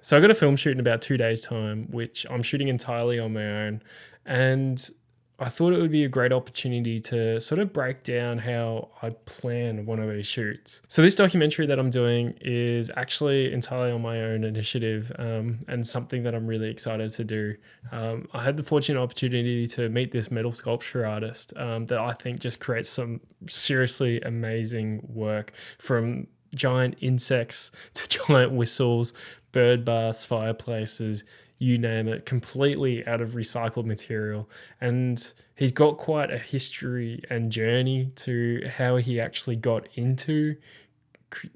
So I got a film shoot in about 2 days time, which I'm shooting entirely on my own. And I thought it would be a great opportunity to sort of break down how I plan one of these shoots. So this documentary that I'm doing is actually entirely on my own initiative, and something that I'm really excited to do. I had the fortunate opportunity to meet this metal sculpture artist that I think just creates some seriously amazing work, from giant insects to giant whistles, bird baths, fireplaces, you name it, completely out of recycled material. And he's got quite a history and journey to how he actually got into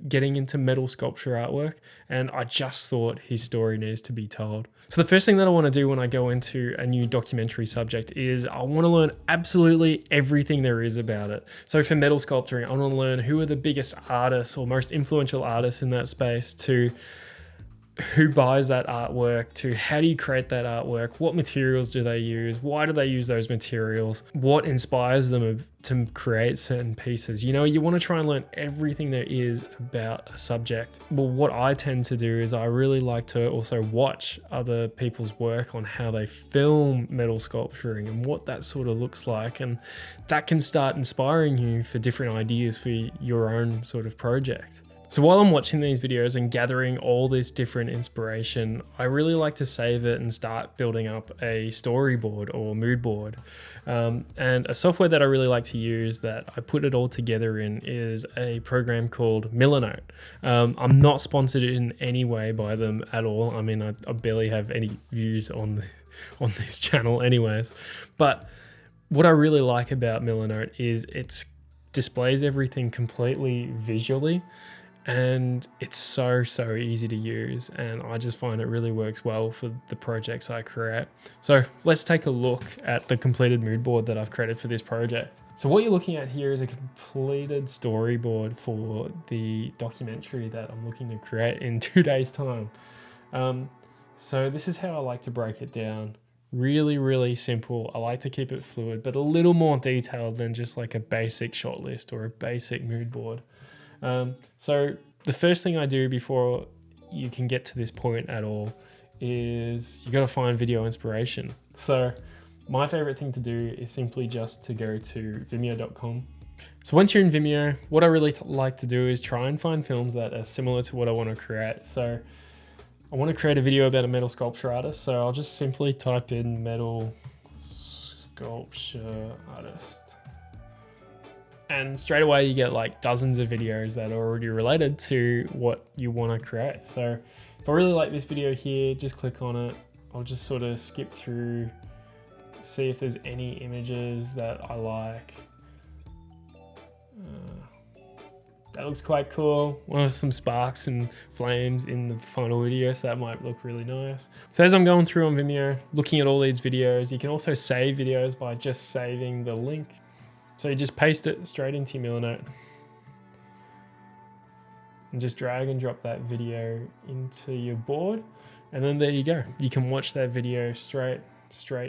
getting into metal sculpture artwork. And I just thought his story needs to be told. So the first thing that I want to do when I go into a new documentary subject is I want to learn absolutely everything there is about it. So for metal sculpturing, I want to learn who are the biggest artists or most influential artists in that space, to who buys that artwork, to how do you create that artwork, what materials do they use, why do they use those materials, what inspires them to create certain pieces. You know, you want to try and learn everything there is about a subject. Well, what I tend to do is I really like to also watch other people's work on how they film metal sculpturing and what that sort of looks like, and that can start inspiring you for different ideas for your own sort of project. So while I'm watching these videos and gathering all this different inspiration, I really like to save it and start building up a storyboard or mood board. And a software that I really like to use that I put it all together in is a program called Millernote. I'm not sponsored in any way by them at all. I mean, I barely have any views on this channel anyways. But what I really like about Millernote is it displays everything completely visually. And it's so easy to use, and I just find it really works well for the projects I create. So let's take a look at the completed mood board that I've created for this project. So what you're looking at here is a completed storyboard for the documentary that I'm looking to create in 2 days time. So this is how I like to break it down. Really simple. I like to keep it fluid, but a little more detailed than just like a basic shot list or a basic mood board. So the first thing I do before you can get to this point at all is you got to find video inspiration. So my favorite thing to do is simply just to go to vimeo.com. So once you're in Vimeo, what I really like to do is try and find films that are similar to what I want to create. So I want to create a video about a metal sculpture artist. So I'll just simply type in metal sculpture artist. And straight away you get like dozens of videos that are already related to what you want to create. So if I really like this video here, just click on it. I'll just sort of skip through, see if there's any images that I like. That looks quite cool. One of some sparks and flames in the final video, so that might look really nice. So as I'm going through on Vimeo, looking at all these videos, you can also save videos by just saving the link. So you just paste it straight into your Millernote and just drag and drop that video into your board. And then there you go. You can watch that video straight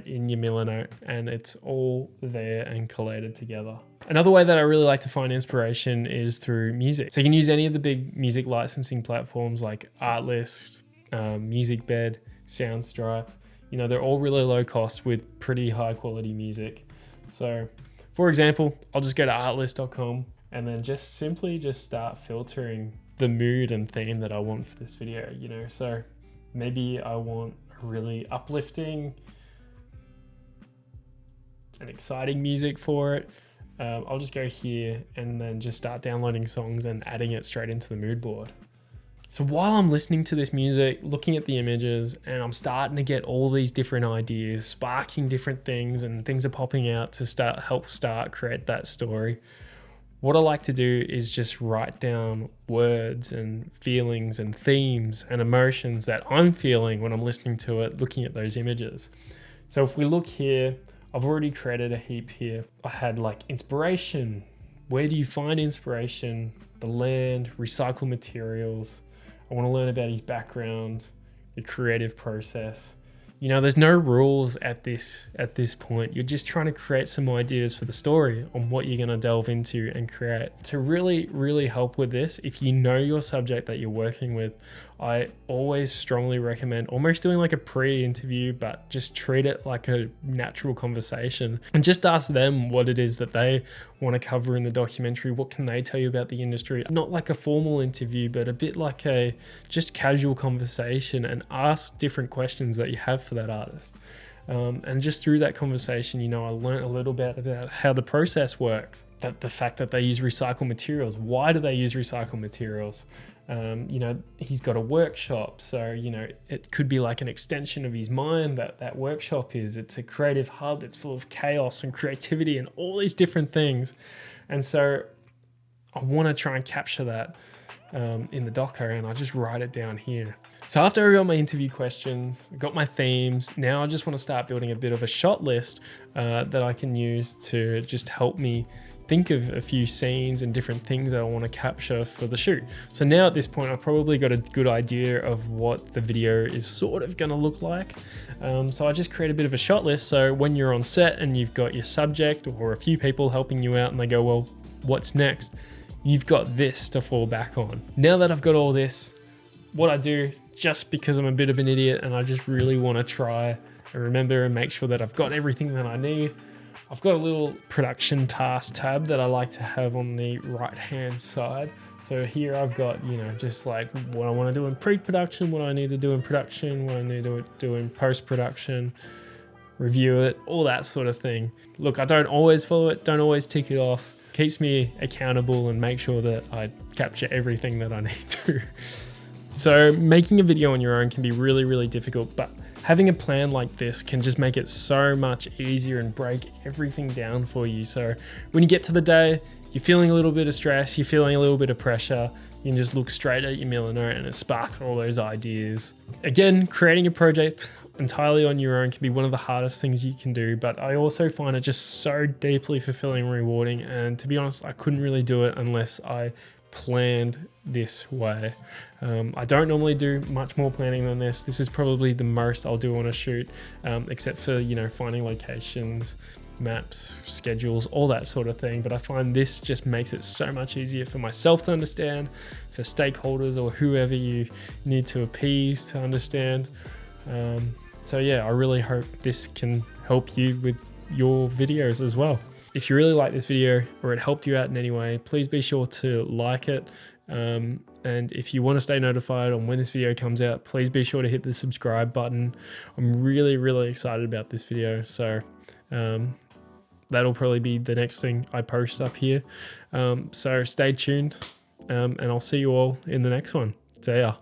in your Millernote, and it's all there and collated together. Another way that I really like to find inspiration is through music. So you can use any of the big music licensing platforms like Artlist, MusicBed, Soundstripe. You know, they're all really low cost with pretty high quality music. So for example, I'll just go to artlist.com and then just simply start filtering the mood and theme that I want for this video, you know. So maybe I want a really uplifting and exciting music for it. I'll just go here and then just start downloading songs and adding it straight into the mood board. So while I'm listening to this music, looking at the images, and I'm starting to get all these different ideas, sparking different things, and things are popping out to help create that story, what I like to do is just write down words and feelings and themes and emotions that I'm feeling when I'm listening to it, looking at those images. So if we look here, I've already created a heap here. I had like inspiration. Where do you find inspiration? The land, recycled materials. I want to learn about his background, the creative process. You know, there's no rules at this point. You're just trying to create some ideas for the story on what you're going to delve into and create. To really help with this, if you know your subject that you're working with, I always strongly recommend almost doing like a pre-interview, but just treat it like a natural conversation and just ask them what it is that they want to cover in the documentary. What can they tell you about the industry? Not like a formal interview, but a bit like a just casual conversation, and ask different questions that you have for that artist. And just through that conversation, you know, I learned a little bit about how the process works, that the fact that they use recycled materials. Why do they use recycled materials? You know, he's got a workshop, so, you know, it could be like an extension of his mind, that workshop is. It's a creative hub. It's full of chaos and creativity and all these different things. And so I want to try and capture that in the doco, and I just write it down here. So after I got my interview questions, I got my themes, now I just want to start building a bit of a shot list that I can use to just help me think of a few scenes and different things that I want to capture for the shoot. So now at this point, I've probably got a good idea of what the video is sort of going to look like. So I just create a bit of a shot list. So when you're on set and you've got your subject or a few people helping you out and they go, well, what's next? You've got this to fall back on. Now that I've got all this, what I do, just because I'm a bit of an idiot and I just really want to try and remember and make sure that I've got everything that I need, I've got a little production task tab that I like to have on the right hand side. So here I've got, you know, just like what I want to do in pre-production, what I need to do in production, what I need to do in post-production, review it, all that sort of thing. Look, I don't always follow it, don't always tick it off. Keeps me accountable and make sure that I capture everything that I need to. So making a video on your own can be really, really difficult, but having a plan like this can just make it so much easier and break everything down for you. So when you get to the day, you're feeling a little bit of stress, you're feeling a little bit of pressure, you can just look straight at your Miller note and it sparks all those ideas. Again, creating a project entirely on your own can be one of the hardest things you can do, but I also find it just so deeply fulfilling and rewarding. And to be honest, I couldn't really do it unless I planned this way. I don't normally do much more planning than this. This is probably the most I'll do on a shoot, except for, you know, finding locations, maps, schedules, all that sort of thing. But I find this just makes it so much easier for myself to understand, for stakeholders or whoever you need to appease to understand. So yeah, I really hope this can help you with your videos as well. If you really like this video or it helped you out in any way, please be sure to like it. And if you want to stay notified on when this video comes out, please be sure to hit the subscribe button. I'm really, really excited about this video. So that'll probably be the next thing I post up here. So stay tuned, and I'll see you all in the next one. See ya.